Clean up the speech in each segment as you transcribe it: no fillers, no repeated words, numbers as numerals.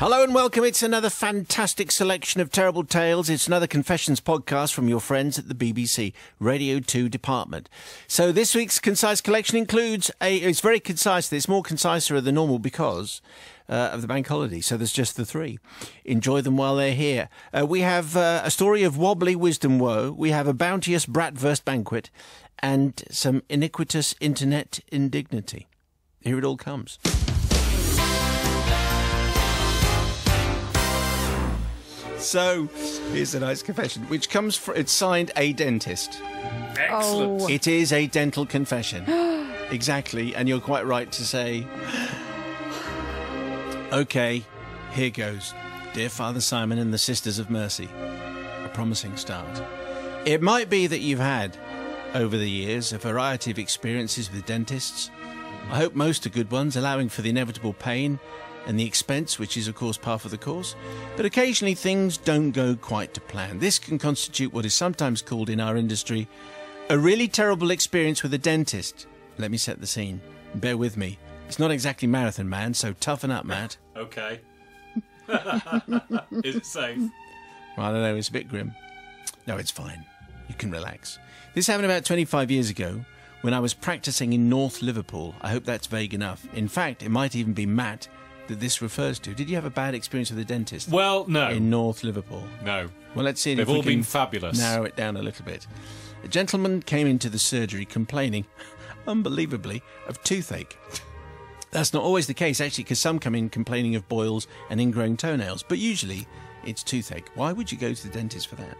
Hello and welcome. It's another fantastic selection of terrible tales. It's another Confessions podcast from your friends at the BBC Radio 2 department. So this week's concise collection includes it's very concise. It's more conciser than normal because of the bank holiday. So there's just the three. Enjoy them while they're here. We have a story of wobbly wisdom woe. We have a bounteous bratwurst banquet and some iniquitous internet indignity. Here it all comes. So, here's a nice confession, which comes from, it's signed a dentist. Excellent. Oh. It is a dental confession. Exactly, and you're quite right to say, OK, here goes. Dear Father Simon and the Sisters of Mercy. A promising start. It might be that you've had, over the years, a variety of experiences with dentists. I hope most are good ones, allowing for the inevitable pain and the expense, which is, of course, par for the course. But occasionally things don't go quite to plan. This can constitute what is sometimes called in our industry a really terrible experience with a dentist. Let me set the scene. Bear with me. It's not exactly Marathon Man, so toughen up, Matt. Okay. Is it safe? Well, I don't know, it's a bit grim. No, it's fine. You can relax. This happened about 25 years ago when I was practising in North Liverpool. I hope that's vague enough. In fact, it might even be Matt that this refers to. Did you have a bad experience with a dentist? Well, no. In North Liverpool? No. Well, let's see if They've we all can been fabulous. Narrow it down a little bit. A gentleman came into the surgery complaining, unbelievably, of toothache. That's not always the case, actually, because some come in complaining of boils and ingrown toenails, but usually it's toothache. Why would you go to the dentist for that?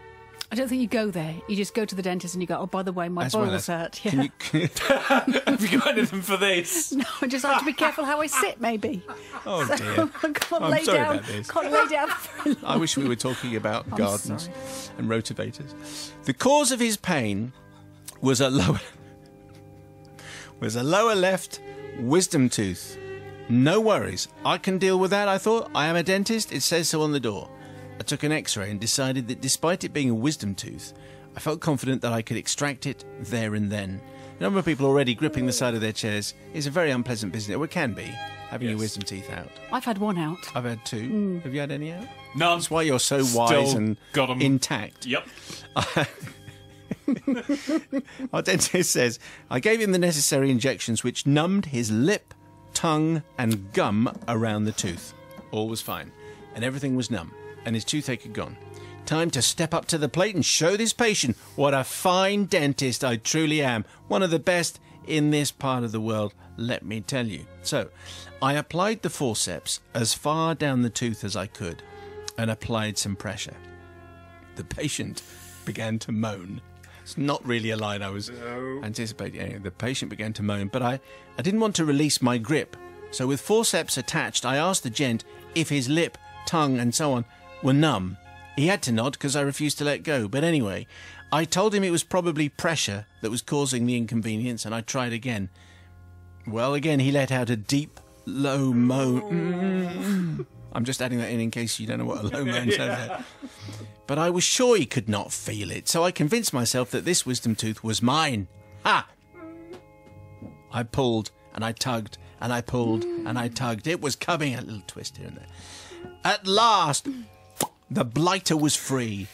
I don't think you go there. You just go to the dentist and you go, oh, by the way, my boils hurt. Yeah. Have you got anything for this? No, I just have to be careful how I sit, maybe. Oh, dear. I can't I'm lay sorry down. about this. Can't lay down very long. I wish we were talking about I'm gardens sorry. and rotivators. The cause of his pain was a lower left wisdom tooth. No worries. I can deal with that, I thought. I am a dentist. It says so on the door. I took an x-ray and decided that despite it being a wisdom tooth, I felt confident that I could extract it there and then. A number of people already gripping the side of their chairs is a very unpleasant business. Or it can be, having your wisdom teeth out. I've had one out. I've had two. Have you had any out? None. That's why you're so wise and got 'em. intact. Yep. Our dentist says, I gave him the necessary injections which numbed his lip, tongue and gum around the tooth. All was fine. And everything was numb. And his toothache had gone. Time to step up to the plate and show this patient what a fine dentist I truly am. One of the best in this part of the world, let me tell you. So, I applied the forceps as far down the tooth as I could and applied some pressure. The patient began to moan. It's not really a line I was anticipating. Anyway, the patient began to moan, but I didn't want to release my grip. So with forceps attached, I asked the gent if his lip, tongue and so on were numb. He had to nod because I refused to let go. But anyway, I told him it was probably pressure that was causing the inconvenience, and I tried again. Well, again, he let out a deep, low moan. I'm just adding that in case you don't know what a low moan sounds like. But I was sure he could not feel it, so I convinced myself that this wisdom tooth was mine. Ha! I pulled, and I tugged, and I pulled, and I tugged. It was coming, a little twist here and there. At last, the blighter was free.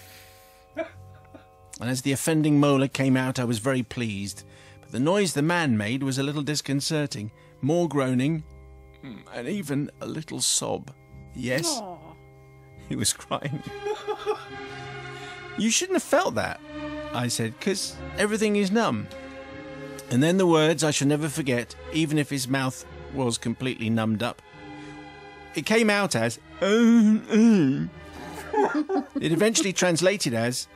And as the offending molar came out, I was very pleased. But the noise the man made was a little disconcerting. More groaning, and even a little sob. Yes, Aww. he was crying. You shouldn't have felt that, I said, because everything is numb. And then the words I shall never forget, even if his mouth was completely numbed up. It came out as, It eventually translated as,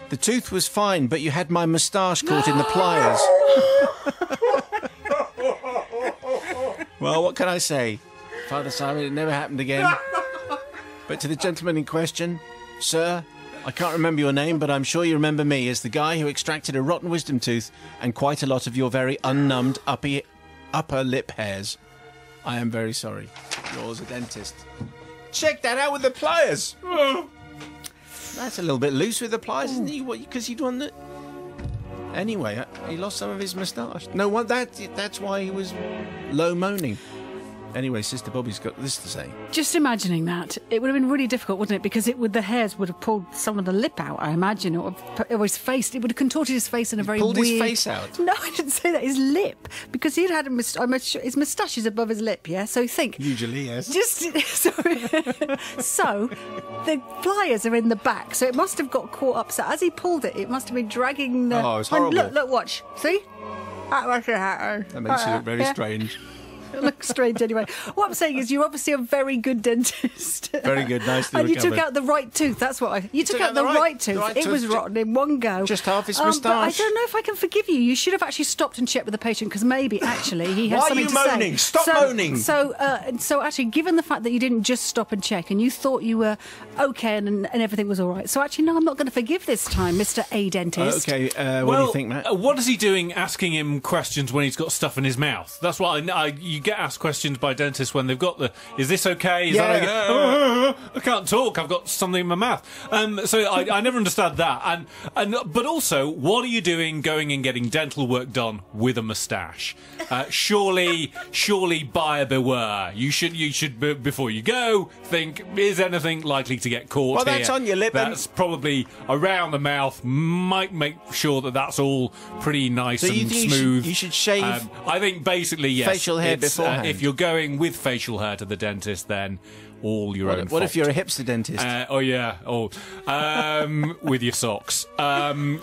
the tooth was fine, but you had my moustache caught in the pliers. Well, what can I say? Father Simon, it never happened again. But to the gentleman in question, sir, I can't remember your name, but I'm sure you remember me as the guy who extracted a rotten wisdom tooth and quite a lot of your very unnumbed upper lip hairs. I am very sorry. Yours, a dentist. Check that out with the pliers. That's a little bit loose with the pliers, isn't he? Because he'd won the... Anyway, he lost some of his moustache. No, what? That's why he was low moaning. Anyway, Sister Bobby's got this to say. Just imagining that, it would have been really difficult, wouldn't it? Because the hairs would have pulled some of the lip out, I imagine, or his face. It would have contorted his face in a very pulled weird... his face out? No, I didn't say that. His lip. Because he'd had his moustache is above his lip, yeah? So think... Usually, yes. So the pliers are in the back, so it must have got caught up. So as he pulled it, it must have been dragging the... Oh, it's horrible. Look, watch. See? That must have happened. That makes you look very strange. It looks strange anyway. What I'm saying is you're obviously a very good dentist. Very good, nicely And you recovered. took out the right tooth. That's what you took out the right tooth. It was rotten in one go. Just half his But I moustache. don't know if I can forgive you. You should have actually stopped and checked with the patient because maybe actually he has Why are something you to moaning? say. Stop moaning. So actually, given the fact that you didn't just stop and check and you thought you were okay and everything was all right, so actually no, I'm not going to forgive this time, Mr. A Dentist. Okay, what do you think, Matt? What is he doing asking him questions when he's got stuff in his mouth? That's what you get asked questions by dentists when they've got is this okay? Is that okay? I can't talk, I've got something in my mouth. So I never understand that. But also, what are you doing going and getting dental work done with a moustache? Surely buyer beware. You should before you go, think, is anything likely to get caught Well, here? that's on your lip. That's probably around the mouth. Might make sure that's all pretty nice So and you think smooth. you should shave I think basically, yes. facial hair it's, beforehand? if you're going with facial hair to the dentist, then all your own What fault. if you're a hipster dentist? With your socks.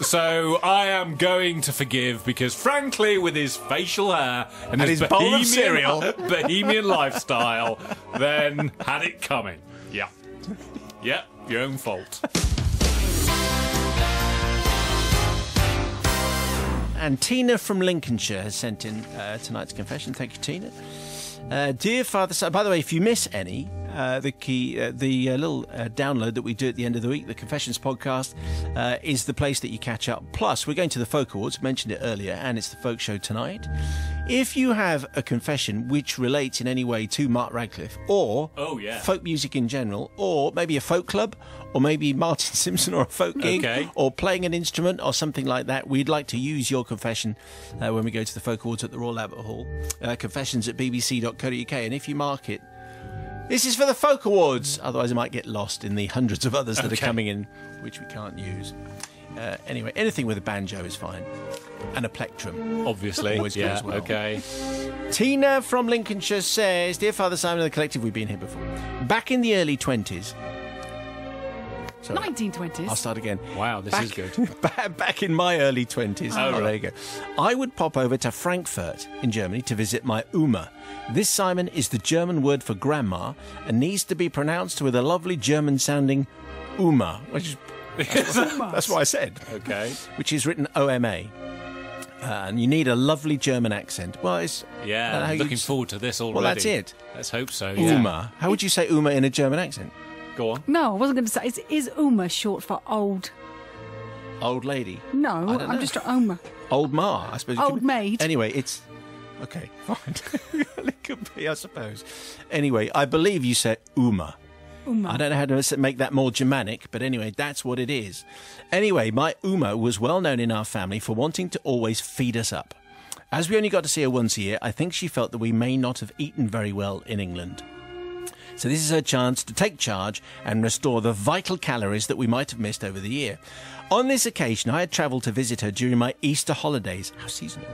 So I am going to forgive because, frankly, with his facial hair and his bowl of cereal. bohemian lifestyle, then had it coming. Yeah. Yeah, your own fault. And Tina from Lincolnshire has sent in tonight's confession. Thank you, Tina. Dear Father, Son, by the way, if you miss any, the little download that we do at the end of the week, the Confessions podcast, is the place that you catch up. Plus, we're going to the Folk Awards, mentioned it earlier, and it's the Folk Show tonight. If you have a confession which relates in any way to Mark Radcliffe, or folk music in general, or maybe a folk club, or maybe Martin Simpson or a folk gig, or playing an instrument or something like that, we'd like to use your confession when we go to the Folk Awards at the Royal Albert Hall. Confessions at bbc.co.uk, and if you mark it, this is for the Folk Awards. Otherwise, it might get lost in the hundreds of others that are coming in, which we can't use. Anyway, anything with a banjo is fine. And a plectrum. Obviously. Always good as well. Okay. Tina from Lincolnshire says, Dear Father Simon of the Collective, we've been here before. Back in the early 20s... Sorry, 1920s. I'll start again. Wow, this is good. Back in my early 20s. There you go. I would pop over to Frankfurt in Germany to visit my Oma. This, Simon, is the German word for grandma and needs to be pronounced with a lovely German-sounding Oma, which is... That's what I said. Okay. Which is written O-M-A. And you need a lovely German accent. Well, it's... Yeah, I'm looking forward to this already. Well, that's it. Let's hope so. Uma. How would you say Uma in a German accent? Go on. No, I wasn't going to say. Is Uma short for old? Old lady. No, I don't I'm know. just Uma. Old Ma, I suppose. Old maid. Anyway, it's... Okay, fine. It could be, I suppose. Anyway, I believe you said Uma. Uma. I don't know how to make that more Germanic, but anyway, that's what it is. Anyway, my Uma was well known in our family for wanting to always feed us up. As we only got to see her once a year, I think she felt that we may not have eaten very well in England. So this is her chance to take charge and restore the vital calories that we might have missed over the year. On this occasion, I had travelled to visit her during my Easter holidays. How seasonal.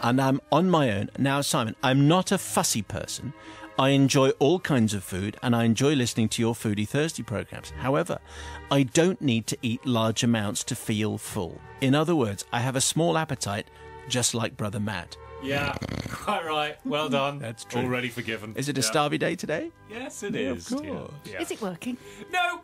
And I'm on my own. Now, Simon, I'm not a fussy person. I enjoy all kinds of food and I enjoy listening to your Foodie Thursday programmes. However, I don't need to eat large amounts to feel full. In other words, I have a small appetite, just like Brother Matt. Yeah, quite right. Well done. That's true. Already forgiven. Is it a Starvey day today? Yes, it is. Of course. Yeah. Is it working? No.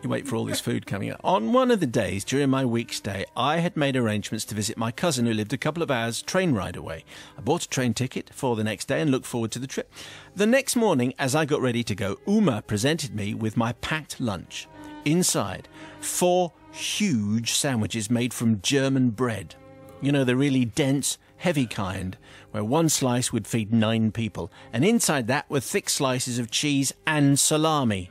You wait for all this food coming up. On one of the days during my week stay, I had made arrangements to visit my cousin who lived a couple of hours train ride away. I bought a train ticket for the next day and looked forward to the trip. The next morning, as I got ready to go, Uma presented me with my packed lunch. Inside, 4 huge sandwiches made from German bread. You know, the really dense, heavy kind, where one slice would feed 9 people. And inside that were thick slices of cheese and salami.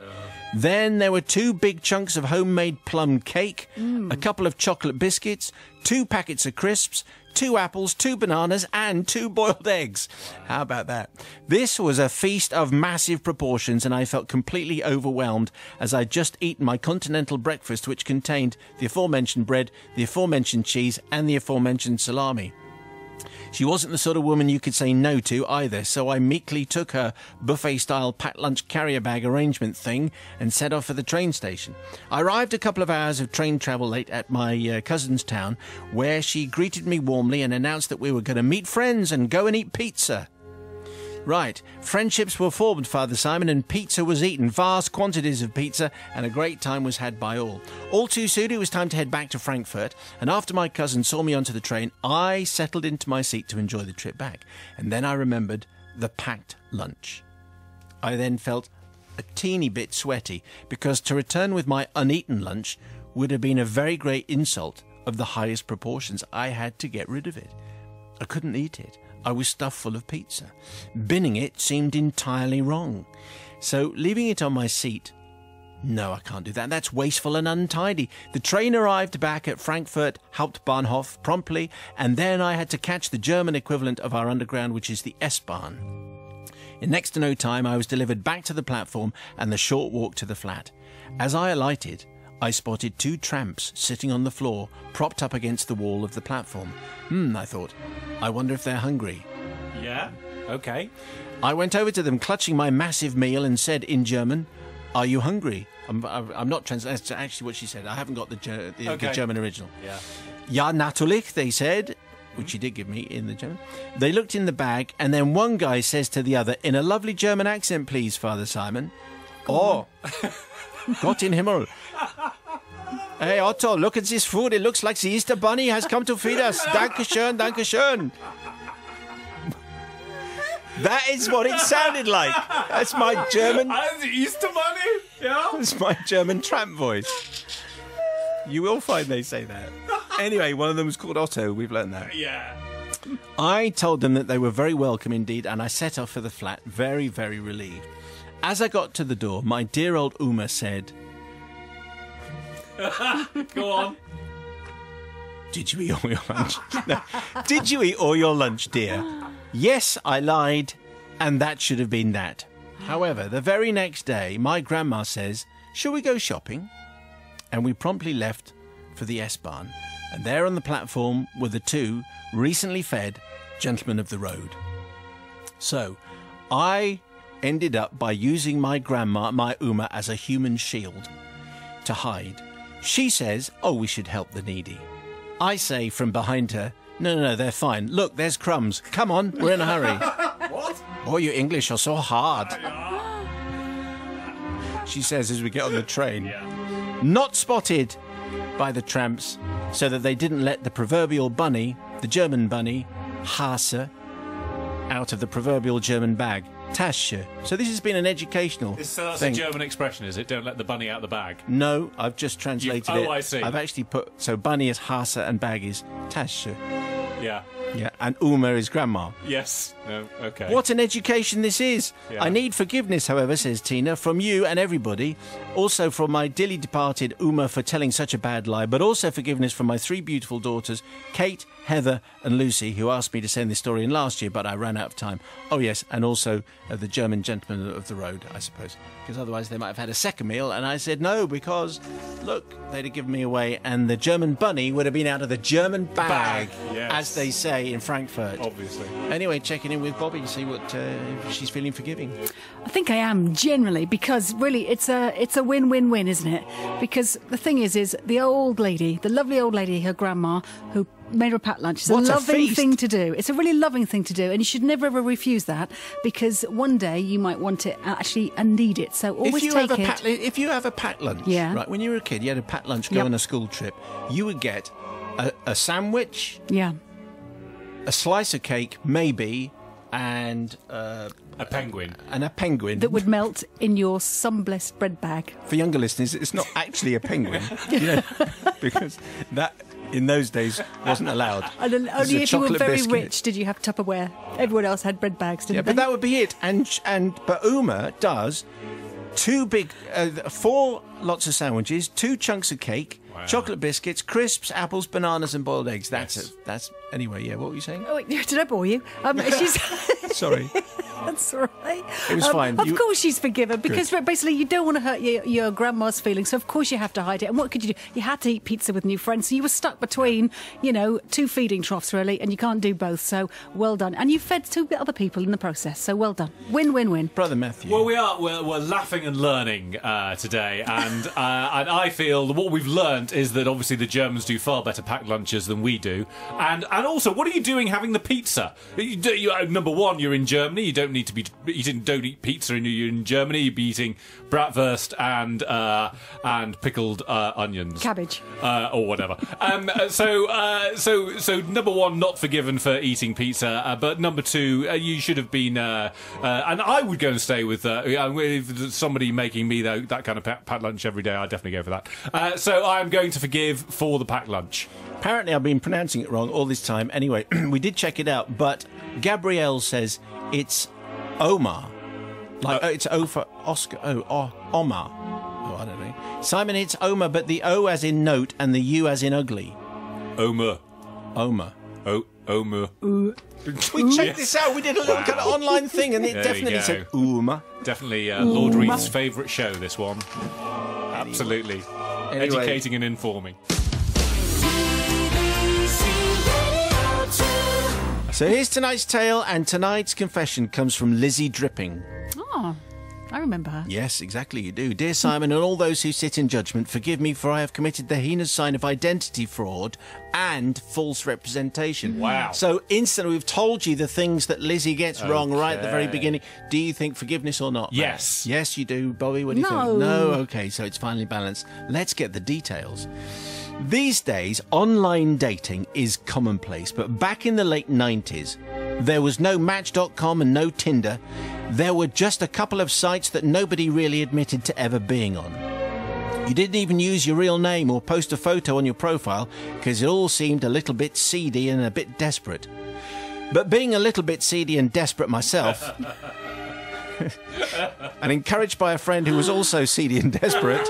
Then there were 2 big chunks of homemade plum cake, a couple of chocolate biscuits, 2 packets of crisps, 2 apples, 2 bananas, and 2 boiled eggs. How about that? This was a feast of massive proportions, and I felt completely overwhelmed as I'd just eaten my continental breakfast, which contained the aforementioned bread, the aforementioned cheese, and the aforementioned salami. She wasn't the sort of woman you could say no to either, so I meekly took her buffet-style packed lunch carrier bag arrangement thing and set off for the train station. I arrived a couple of hours of train travel late at my cousin's town, where she greeted me warmly and announced that we were going to meet friends and go and eat pizza. Right, friendships were formed, Father Simon, and pizza was eaten, vast quantities of pizza, and a great time was had by all. All too soon it was time to head back to Frankfurt, and after my cousin saw me onto the train, I settled into my seat to enjoy the trip back. And then I remembered the packed lunch. I then felt a teeny bit sweaty, because to return with my uneaten lunch would have been a very great insult of the highest proportions. I had to get rid of it. I couldn't eat it. I was stuffed full of pizza. Binning it seemed entirely wrong. So leaving it on my seat, no, I can't do that. That's wasteful and untidy. The train arrived back at Frankfurt Hauptbahnhof promptly, and then I had to catch the German equivalent of our underground, which is the S-Bahn. In next to no time, I was delivered back to the platform and the short walk to the flat. As I alighted, I spotted 2 tramps sitting on the floor, propped up against the wall of the platform. I thought, I wonder if they're hungry. Yeah, okay. I went over to them, clutching my massive meal, and said in German, "Are you hungry?" I'm not translating. That's actually what she said. I haven't got the German original. Yeah. Ja, natürlich, they said, which she did give me in the German. They looked in the bag, and then one guy says to the other, in a lovely German accent, please, Father Simon, "Oh, Gott in Himmel. Hey, Otto, look at this food. It looks like the Easter Bunny has come to feed us. Dankeschön, Dankeschön." That is what it sounded like. That's my German... The Easter Bunny? Yeah. That's my German tramp voice. You will find they say that. Anyway, one of them was called Otto. We've learned that. Yeah. I told them that they were very welcome indeed, and I set off for the flat, very, very relieved. As I got to the door, my dear old Uma said... Go on. Did you eat all your lunch? No. Did you eat all your lunch, dear? Yes, I lied, and that should have been that. However, the very next day, my grandma says, "Shall we go shopping?" And we promptly left for the S-Bahn. And there on the platform were the 2 recently fed gentlemen of the road. So, I ended up by using my grandma, my Uma, as a human shield to hide. She says, "Oh, we should help the needy." I say from behind her, No, they're fine. Look, there's crumbs. Come on, we're in a hurry." What? "Oh, your English are so hard," she says as we get on the train. Yeah. Not spotted by the tramps, so that they didn't let the proverbial bunny, the German bunny, Hase, out of the proverbial German bag. Tasche. So this has been an educational That's thing. a German expression, is it? Don't let the bunny out the bag. No, I've just translated it. Oh, I see. I've actually put... So bunny is Hase and bag is Tasche. Yeah. Yeah, and Uma is grandma. Yes. No. Okay. What an education this is. Yeah. I need forgiveness, however, says Tina, from you and everybody. Also from my dearly departed Uma for telling such a bad lie, but also forgiveness from my 3 beautiful daughters, Kate, Heather and Lucy, who asked me to send this story in last year, but I ran out of time. Oh, yes, and also the German gentleman of the road, I suppose, because otherwise they might have had a second meal, and I said no, because, look, they'd have given me away, and the German bunny would have been out of the German bag, yes. as they say in Frankfurt. Obviously. Anyway, checking in with Bobby to see what if she's feeling forgiving. I think I am generally, because really it's a win-win-win, isn't it? Because the thing is the old lady, the lovely old lady, her grandma, who made her a packed lunch. It's What a a loving feast. thing to do. It's a really loving thing to do, and you should never ever refuse that, because one day you might want it actually and need it. So always take it. If you have a packed lunch, Yeah. right? When you were a kid, you had a packed lunch, go Yep. on a school trip. You would get a sandwich, Yeah. a slice of cake, maybe, and A penguin. a penguin. That would melt in your sun-blessed bread bag. For younger listeners, it's not actually a penguin, you know, because that in those days wasn't allowed. And then This is only a if you were chocolate very biscuit. rich did you have Tupperware. Everyone else had bread bags, didn't Yeah, they? but that would be it. But Uma does 4 lots of sandwiches, 2 chunks of cake, chocolate biscuits, crisps, apples, bananas, and boiled eggs. That's anyway. Yeah, what were you saying? Oh, wait, did I bore you? She's Sorry. That's all right. It was fine. Of course she's forgiven, because basically you don't want to hurt your grandma's feelings, so of course you have to hide it. And what could you do? You had to eat pizza with new friends, so you were stuck between, 2 feeding troughs, really, and you can't do both, so well done. And you fed 2 other people in the process, so well done. Win, win, win. Brother Matthew. Well, we're laughing and learning today, and I feel that what we've learnt is that obviously the Germans do far better packed lunches than we do, and also, what are you doing having the pizza? Number one, you're in Germany. You don't need to be don't eat pizza you're in Germany. You'd be eating bratwurst and pickled onions, cabbage, or whatever. So number one, not forgiven for eating pizza, but number two, you should have been. And I would go and stay with somebody making me that kind of packed lunch every day. I'd definitely go for that. So I'm going to forgive for the packed lunch. Apparently, I've been pronouncing it wrong all this time. Anyway, we did check it out, but Gabrielle says it's Omar. It's O for Oscar. Omar. Oh, I don't know. Simon, it's Omar, but the O as in note and the U as in ugly. Omar. Omar. Omar. We checked this out. We did a little kind of online thing, and it definitely said Omar. Definitely Lord Reed's favourite show, this one. Absolutely. Anyway. Educating and informing. So here's tonight's tale, and tonight's confession comes from Lizzie Dripping. Oh, I remember her. Yes, exactly, you do. Dear Simon, and all those who sit in judgment, forgive me, for I have committed the heinous sign of identity fraud and false representation. Wow. So instantly we've told you the things that Lizzie gets wrong right at the very beginning. Do you think forgiveness or not? Yes. Yes, you do. Bobby, what do you think? No. Okay, so it's finally balanced. Let's get the details. These days, online dating is commonplace, but back in the late 90s, there was no Match.com and no Tinder. There were just a couple of sites that nobody really admitted to ever being on. You didn't even use your real name or post a photo on your profile because it all seemed a little bit seedy and a bit desperate. But being a little bit seedy and desperate myself, and encouraged by a friend who was also seedy and desperate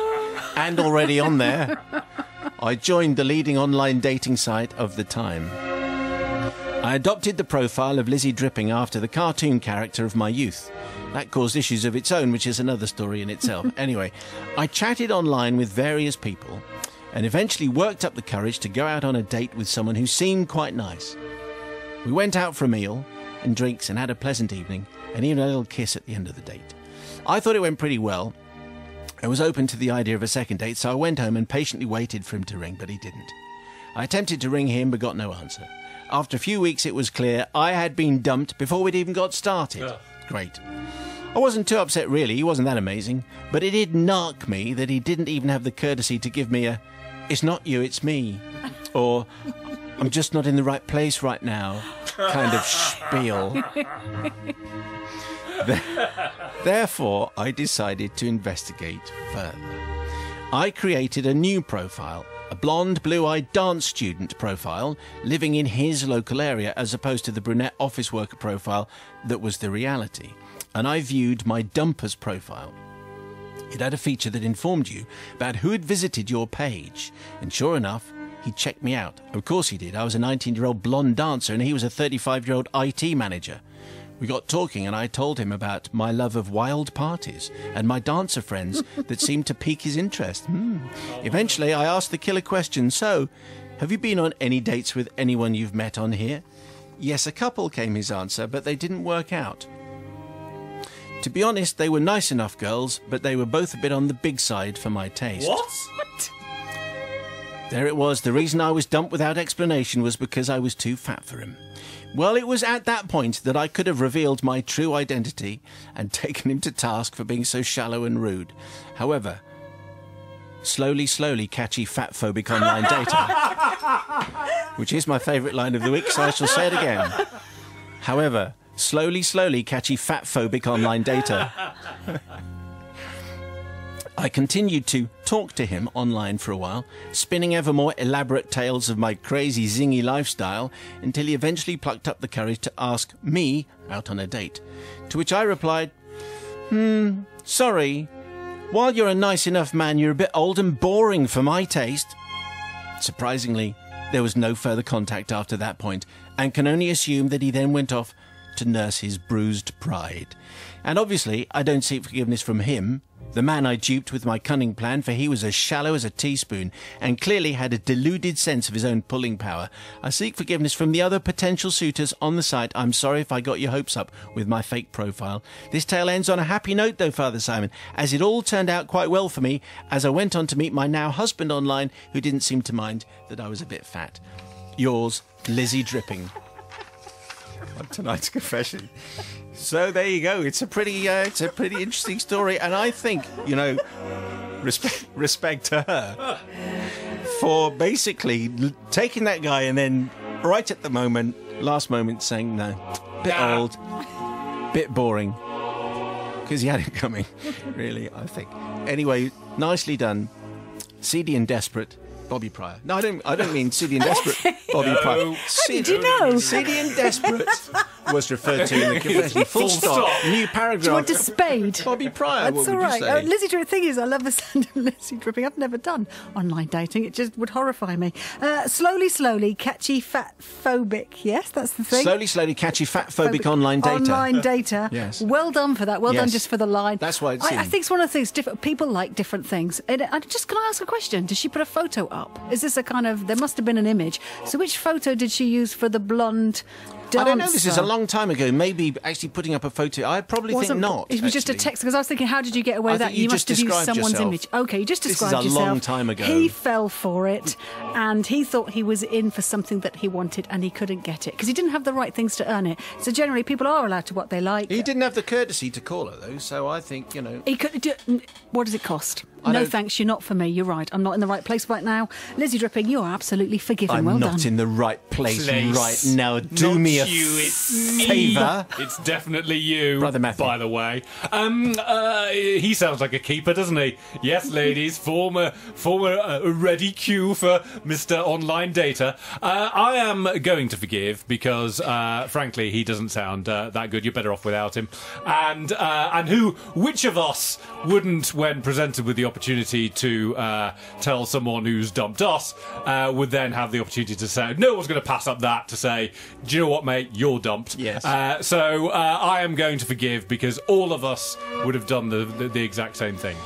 and already on there, I joined the leading online dating site of the time. I adopted the profile of Lizzie Dripping after the cartoon character of my youth. That caused issues of its own, which is another story in itself. Anyway, I chatted online with various people and eventually worked up the courage to go out on a date with someone who seemed quite nice. We went out for a meal and drinks and had a pleasant evening, and even a little kiss at the end of the date. I thought it went pretty well. I was open to the idea of a second date, so I went home and patiently waited for him to ring, but he didn't. I attempted to ring him, but got no answer. After a few weeks, it was clear I had been dumped before we'd even got started. Great. I wasn't too upset, really. He wasn't that amazing. But it did knock me that he didn't even have the courtesy to give me a, "It's not you, it's me," or "I'm just not in the right place right now" kind of spiel. Therefore, I decided to investigate further. I created a new profile, a blonde, blue-eyed dance student profile, living in his local area, as opposed to the brunette office worker profile that was the reality. And I viewed my dumper's profile. It had a feature that informed you about who had visited your page. And sure enough, he checked me out. Of course he did. I was a 19-year-old blonde dancer and he was a 35-year-old IT manager. We got talking and I told him about my love of wild parties and my dancer friends that seemed to pique his interest. Eventually, I asked the killer question, "So, have you been on any dates with anyone you've met on here?" "Yes, a couple," came his answer, "but they didn't work out." To be honest, they were nice enough girls, but they were both a bit on the big side for my taste. What? There it was. The reason I was dumped without explanation was because I was too fat for him. Well, it was at that point that I could have revealed my true identity and taken him to task for being so shallow and rude. However, slowly, catchy, fat-phobic online data, which is my favourite line of the week, so I shall say it again. However, slowly, catchy, fat-phobic online data. I continued to talk to him online for a while, spinning ever more elaborate tales of my crazy, zingy lifestyle, until he eventually plucked up the courage to ask me out on a date. To which I replied, "Sorry, While you're a nice enough man, you're a bit old and boring for my taste. Surprisingly, there was no further contact after that point, and can only assume that he then went off to nurse his bruised pride. And obviously, I don't seek forgiveness from him, the man I duped with my cunning plan, for he was as shallow as a teaspoon and clearly had a deluded sense of his own pulling power. I seek forgiveness from the other potential suitors on the site. I'm sorry if I got your hopes up with my fake profile. This tale ends on a happy note, though, Father Simon, as it all turned out quite well for me as I went on to meet my now husband online, who didn't seem to mind that I was a bit fat. Yours, Lizzie Dripping. On tonight's confession. So there you go. It's a pretty interesting story, and I think, respect to her for basically taking that guy and then right at the last moment saying no, bit old, bit boring, because he had it coming. Really, I think. Anyway, nicely done, seedy and desperate. Bobby Pryor. No, I don't mean seedy and desperate. Bobby Pryor. How did you know? Seedy and desperate was referred to in the confession. Full stop. New paragraph. Do you want a spade? Bobby Pryor. That's all right. Lizzie Dripping. The thing is, I love the sound of Lizzie Dripping. I've never done online dating. It just would horrify me. Slowly, catchy, fat phobic. Yes, that's the thing. Slowly, catchy, fat phobic online data. Online data. Yes. Well done for that. Well done just for the line. That's why I think it's one of the things. People like different things. And can I ask a question? Does she put a photo up? Is this a kind of? There must have been an image. So which photo did she use for the blonde dancer? I don't know. This is a long time ago. Maybe actually putting up a photo. I probably think not. It was just a text, because I was thinking, how did you get away with that? You must have used someone's yourself. image. Okay, you just described yourself. This is a long time ago. He fell for it, and he thought he was in for something that he wanted, and he couldn't get it because he didn't have the right things to earn it. So generally, people are allowed to what they like. He didn't have the courtesy to call her though, so I think he could. What does it cost? No thanks, you're not for me. You're right. I'm not in the right place right now. Lizzie Dripping, you're absolutely forgiven. I'm well not done. in the right place right now. Do Not me a you, it's me. favour. It's definitely you, Brother Matthew. by the way. He sounds like a keeper, doesn't he? Yes, ladies, former ready queue for Mr. Online Data. I am going to forgive because, frankly, he doesn't sound that good. You're better off without him. And which of us wouldn't, when presented with the opportunity to tell someone who's dumped us, would then have the opportunity to say, no one's going to pass up that to say, do you know what, mate, you're dumped. Yes. So I am going to forgive because all of us would have done the exact same thing.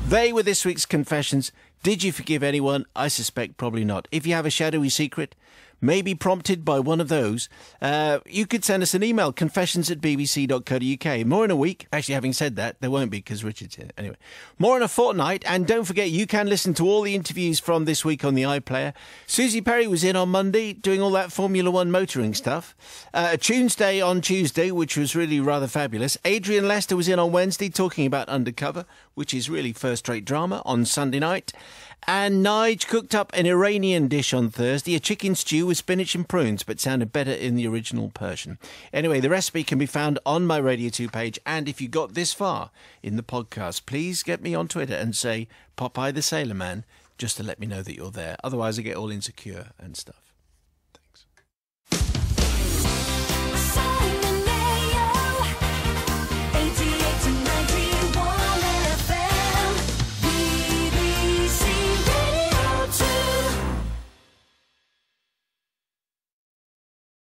They were this week's confessions. Did you forgive anyone? I suspect probably not. If you have a shadowy secret, maybe prompted by one of those, you could send us an email, confessions@bbc.co.uk. More in a week. Actually, having said that, there won't be because Richard's here. Anyway, more in a fortnight. And don't forget, you can listen to all the interviews from this week on the iPlayer. Susie Perry was in on Monday doing all that Formula One motoring stuff. Tunes Day on Tuesday, which was really rather fabulous. Adrian Lester was in on Wednesday talking about Undercover, which is really first-rate drama, on Sunday night. And Nige cooked up an Iranian dish on Thursday, a chicken stew with spinach and prunes, but sounded better in the original Persian. Anyway, the recipe can be found on my Radio 2 page, and if you got this far in the podcast, please get me on Twitter and say Popeye the Sailor Man, just to let me know that you're there. Otherwise, I get all insecure and stuff.